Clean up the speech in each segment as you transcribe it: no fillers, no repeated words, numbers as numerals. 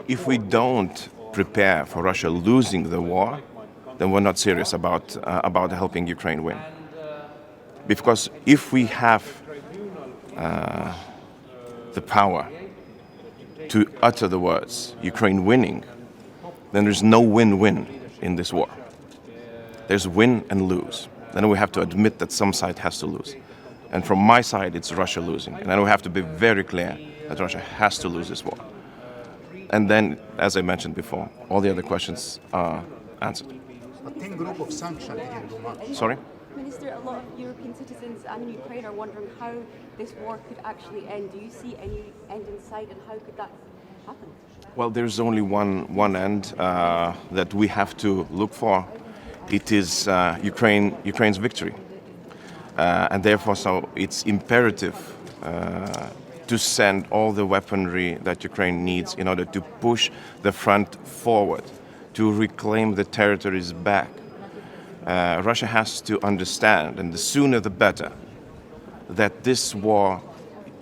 if we don't prepare for Russia losing the war, then we're not serious about helping Ukraine win. Because if we have the power to utter the words Ukraine winning, then there's no win-win in this war. There's win and lose. Then we have to admit that some side has to lose. And from my side, it's Russia losing. And then we have to be very clear that Russia has to lose this war. And then, as I mentioned before, all the other questions are answered. A thin group of sanctions didn't do much. Sorry? Minister, a lot of European citizens and in Ukraine are wondering how this war could actually end. Do you see any end in sight, and how could that happen? Well, there's only one end that we have to look for. It is Ukraine's victory. And therefore, so it's imperative to send all the weaponry that Ukraine needs in order to push the front forward, to reclaim the territories back. Russia has to understand, and the sooner the better, that this war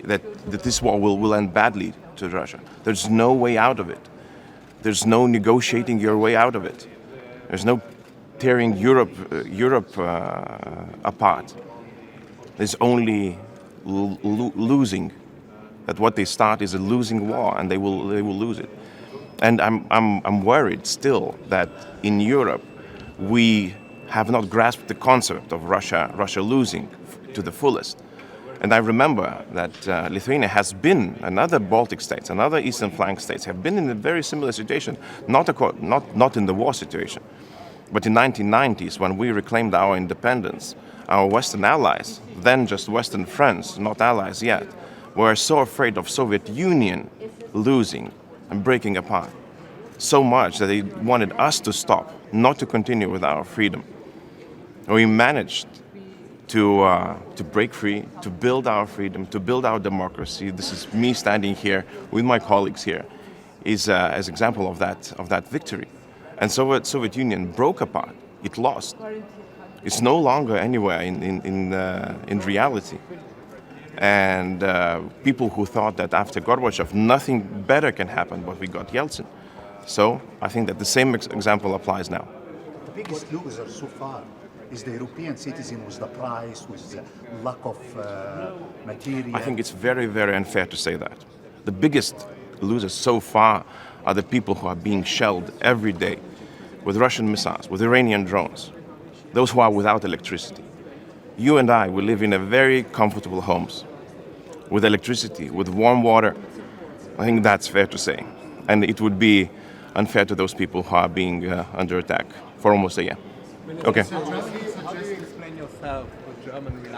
will end badly to Russia. There's no way out of it. There's no negotiating your way out of it. There's no tearing Europe apart. There's only losing. That what they start is a losing war, and they will lose it. And I'm worried still that in Europe we have not grasped the concept of Russia losing to the fullest. And I remember that Lithuania has been, and other Baltic states, and other eastern flank states have been in a very similar situation, not in the war situation, but in 1990s when we reclaimed our independence. Our Western allies, then just Western friends, not allies yet, were so afraid of Soviet Union losing and breaking apart, so much that they wanted us to stop, not to continue with our freedom. And we managed to break free, to build our freedom, to build our democracy. This is me standing here with my colleagues here, is as example of that victory. And Soviet Union broke apart. It lost. It's no longer anywhere in reality. And people who thought that after Gorbachev nothing better can happen, but we got Yeltsin. So I think that the same example applies now. The biggest loser so far is the European citizen with the price, with the lack of material. I think it's very, very unfair to say that. The biggest losers so far are the people who are being shelled every day with Russian missiles, with Iranian drones, those who are without electricity. You and I, we live in a very comfortable homes with electricity, with warm water. I think that's fair to say. And it would be unfair to those people who are being under attack for almost a year. Okay. How do you explain yourself with German reluctance